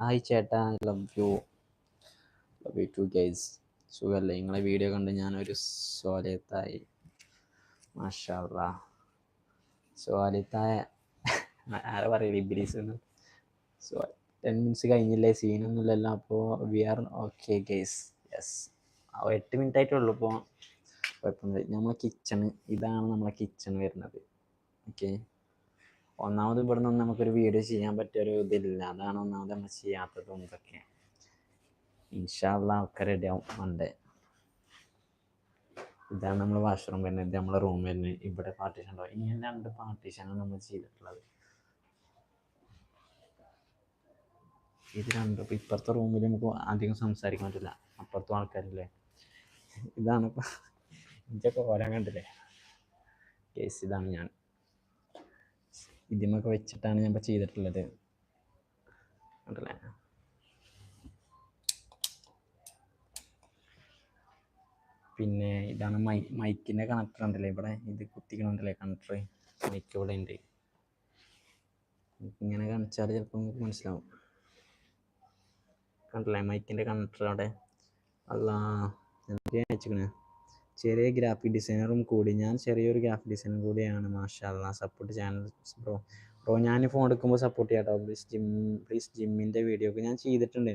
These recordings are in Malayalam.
ഹായ് ചേട്ടാ, ലവ് യു ടു ഗൈസ്. സുഖമല്ലേ? നിങ്ങളെ വീഡിയോ കണ്ട് ഞാനൊരു സ്വാലിത്തായി. മാഷാ അല്ലാ, സ്വാലിത്തായ. ആരെ പറയില്ല, ഇബ്ലീസ് എന്ന്. 10 മിനിറ്റ്സ് കഴിഞ്ഞില്ലേ? സീനൊന്നുമില്ലല്ലോ. അപ്പോൾ we are okay guys. Yes, 8 minute ആയിട്ടുള്ളൂ. ഇപ്പോൾ കുഴപ്പമൊന്നുമില്ല. നമ്മളെ കിച്ചണ് ഇതാണ്, നമ്മളെ കിച്ചൺ വരുന്നത്. ഓക്കെ, ഒന്നാമത് ഇവിടെ നിന്ന് നമുക്കൊരു വീഡിയോ ചെയ്യാൻ പറ്റിയൊരു ഇതില്ല. അതാണ് ഒന്നാമത് നമ്മൾ ചെയ്യാത്തതും ഇതൊക്കെ. ഇൻഷാ അല്ലാ ഒക്കെ റെഡിയാവും മൺഡേ. ഇതാണ് നമ്മൾ വാഷ്റൂം വരുന്നത്, ഇത് നമ്മളെ റൂം വരുന്നത്. ഇവിടെ പാർട്ടീഷൻ ഉണ്ടാവും. ഇങ്ങനെ 2 പാർട്ടീഷനാണ് നമ്മൾ ചെയ്തിട്ടുള്ളത്. ഇത് 2 ഇപ്പുറത്തെ റൂമിൽ നമുക്ക് അധികം സംസാരിക്കാൻ പറ്റില്ല, അപ്പുറത്തും ആൾക്കാരില്ലേ. ഇതാണ് ഇപ്പം ഇതൊക്കെ ഓരോ കണ്ടില്ലേ കേസ്. ഇതാണ് ഞാൻ ഇതിമൊക്കെ വെച്ചിട്ടാണ് ഞാൻ ഇപ്പോൾ ചെയ്തിട്ടുള്ളത്, കണ്ടല്ലേ. പിന്നെ ഇതാണ് മൈക്കിൻ്റെ കണക്ടർ ഉണ്ടല്ലേ ഇവിടെ, ഇത് കുത്തിക്കണുണ്ടല്ലേ കണക്ടർ. മൈക്ക് ഇവിടെ ഉണ്ട്. ഇങ്ങനെ കാണിച്ചാൽ ചിലപ്പോൾ നിങ്ങൾക്ക് മനസ്സിലാവും. കണ്ടല്ലേ മൈക്കിൻ്റെ കണക്ടർ അവിടെ. അല്ലാ, എന്തൊക്കെയാണ് വെച്ചിക്കണേ. ചെറിയ ഗ്രാഫിക് ഡിസൈനറും കൂടി. ഞാൻ ചെറിയൊരു ഗ്രാഫിക് ഡിസൈനർ കൂടിയാണ്. മാഷാ അല്ലാ, സപ്പോർട്ട് ചാനൽ ബ്രോ. ഞാൻ ഫോൺ എടുക്കുമ്പോൾ സപ്പോർട്ട് ചെയ്യാം കേട്ടോ. പ്ലീസ് ജിമ്മിൻ്റെ വീഡിയോ ഒക്കെ ഞാൻ ചെയ്തിട്ടുണ്ട്.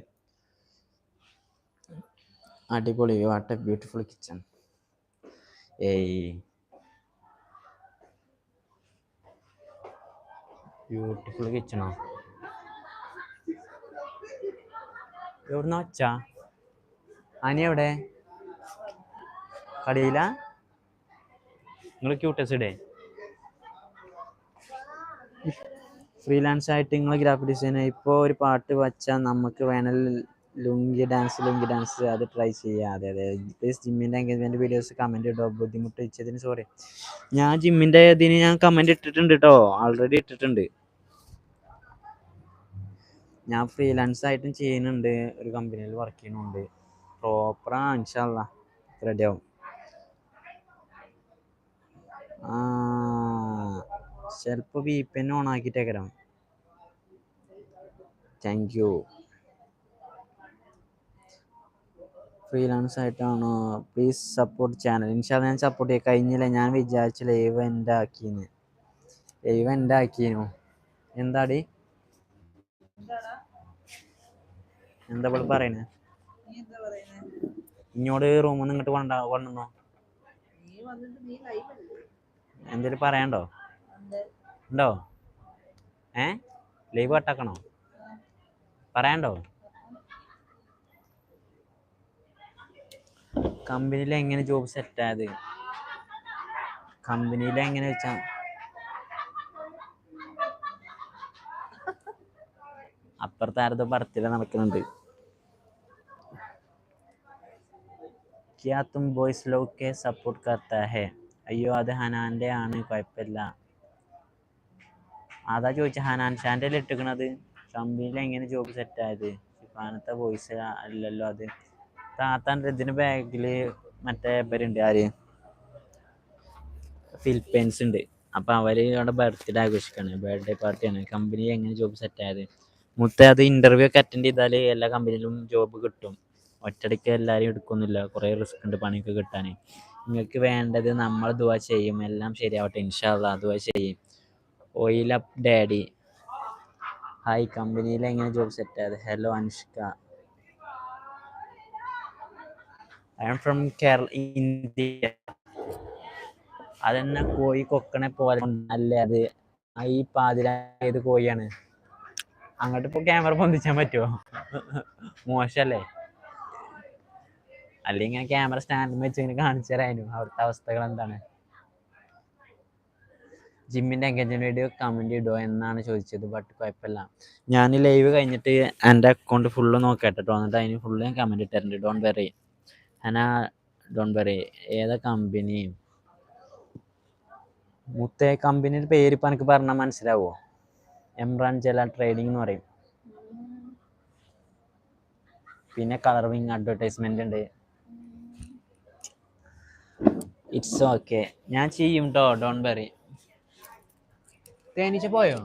അടിപൊളി, വാട്ട് എ ബ്യൂട്ടിഫുൾ കിച്ചൺ. ഏയ്, ബ്യൂട്ടിഫുൾ കിച്ചണോ? എവിടുന്ന വച്ചാ? അനി എവിടെ? കടയില? നിങ്ങൾ ക്യൂട്ടസ് ഇടേ ഫ്രീലാൻസ് ആയിട്ട് നിങ്ങൾ ഗ്രാഫിക് ഡിസൈനർ. ഇപ്പോൾ ഒരു പാട്ട് വച്ചാൽ നമുക്ക് വേണേൽ ലുങ്കി ഡാൻസ് അത് ട്രൈ ചെയ്യാം. അതെ അതെ, പ്ലീസ് ജിമ്മിൻ്റെ എൻഗേജ്മെൻറ്റ് വീഡിയോസ് കമൻറ്റ് ഇട്ടോ. ബുദ്ധിമുട്ട് വെച്ചതിന് സോറി. ഞാൻ ജിമ്മിൻ്റെ ഇതിന് ഞാൻ കമൻറ്റ് ഇട്ടിട്ടുണ്ട് കേട്ടോ, ഓൾറെഡി ഇട്ടിട്ടുണ്ട്. ഞാൻ ഫ്രീലാൻസ് ആയിട്ടും ചെയ്യുന്നുണ്ട്, ഒരു കമ്പനിയിൽ വർക്ക് ചെയ്യുന്നുണ്ട്. പ്രോപ്പറാ ഇൻഷാ അല്ലാ റെഡിയാവും. ചിലപ്പോൾ VPN ഓൺ ആക്കിയിട്ടേക്കരാം. Thank you. ഫ്രീലാൻസ് ആയിട്ടാണോ? Please support channel. ഇൻഷാ അല്ലാ ഞാൻ സപ്പോർട്ട് ചെയ്യാം. കഴിഞ്ഞില്ല, ഞാൻ വിചാരിച്ചു ലൈവ് എൻ്റെ ആക്കീനു. എന്താടി എന്താ ഇപ്പോൾ പറയണേ? ഇങ്ങോട്ട് റൂമിൽ നിന്ന് ഇങ്ങോട്ട് കൊണ്ടുവന്നോ. എന്തേലും പറയാണ്ടോ? ഉണ്ടോ? ലൈവ് കട്ടാക്കണോ? പറയാണ്ടോ? കമ്പനിയിൽ എങ്ങനെ ജോബ് സെറ്റായത്? കമ്പനിയിൽ എങ്ങനെ വെച്ചാ അപ്പുറത്തെ ആരതോ ബർത്ത്ഡേ നടക്കുന്നുണ്ട്. ക്യാ തും ബോയ്സ് ലോഗ് കെ സപ്പോർട്ട് കർത്താ ഹേ? അയ്യോ, അത് ഹനാൻ്റെ ആണ്, കുഴപ്പമില്ല. അതാ ചോദിച്ച, ഹനാൻ ഷാൻ്റെ അല്ലേ ഇട്ടിക്കണത്. കമ്പനിയിൽ എങ്ങനെ ജോബ് സെറ്റായത്? ഷിഫാനത്തെ വോയിസ് അല്ലല്ലോ അത്. താത്താൻ്റെ ഇതിന് ബാഗിൽ മറ്റേ ഇവരുണ്ട്, ആര്, ഫിലിപ്പൈൻസ് ഉണ്ട്. അപ്പം അവർ അവിടെ ബർത്ത്ഡേ ആഘോഷിക്കുകയാണ്, ബർത്ത്ഡേ പാർട്ടിയാണ്. കമ്പനി എങ്ങനെ ജോബ് സെറ്റായത്? അത് ഇൻ്റർവ്യൂ ഒക്കെ അറ്റൻഡ് ചെയ്താൽ എല്ലാ കമ്പനിയിലും ജോബ് കിട്ടും. ഒറ്റയടിക്ക് എല്ലാവരും എടുക്കുന്നില്ല, കുറേ റിസ്ക് ഉണ്ട് പണിയൊക്കെ കിട്ടാൻ. നിങ്ങൾക്ക് വേണ്ടത് നമ്മൾ ദുആ ചെയ്യും, എല്ലാം ശരിയാവട്ടെ ഇൻഷാ അല്ലാ. ദുആ ചെയ്യും. Oil up daddy, hi. കമ്പനിയിൽ എങ്ങനെ ജോബ് സെറ്റായത്? Hello Anushka, I am from Kerala, India. അതെന്നെ കോഴി കൊക്കണെ പോലെ അല്ലേ അത്? ഈ പാതിരായത് കോഴിയാണ്. അങ്ങോട്ട് ഇപ്പോൾ ക്യാമറ പൊന്തിച്ചാൻ പറ്റുമോ? മോശമല്ലേ? അല്ലെങ്കിൽ ഇങ്ങനെ ക്യാമറ സ്റ്റാൻഡിൽ വെച്ച് ഇങ്ങനെ കാണിച്ചു തരാനും അവിടുത്തെ അവസ്ഥകൾ എന്താണ്. ജിമ്മിൻ്റെ എൻഗേജ്മെൻറ്റ് വീഡിയോ കമൻറ്റ് ഇടുമോ എന്നാണ് ചോദിച്ചത്. ബട്ട് കുഴപ്പമില്ല, ഞാൻ ലൈവ് കഴിഞ്ഞിട്ട് എൻ്റെ അക്കൗണ്ട് ഫുള്ള് നോക്കട്ടെ കേട്ടോ, എന്നിട്ട് അതിന് ഫുള്ള് ഞാൻ കമൻറ്റ് ഇട്ടിട്ടുണ്ട്. Don't worry Hana, don't worry. ഏതാ കമ്പനി? മുത്തേ, കമ്പനിയുടെ പേര് ഇപ്പം എനിക്ക് പറഞ്ഞാൽ മനസ്സിലാവുമോ? എംറാൻ ജല ട്രേഡിംഗ് എന്ന് പറയും. പിന്നെ കളർവിങ് അഡ്വർടൈസ്മെൻ്റ് ഉണ്ട്. ഇറ്റ്സ് ഓക്കെ, ഞാൻ ചെയ്യും കേട്ടോ, ഡോണ്ട് വെറി. തേനീച്ച പോയോ?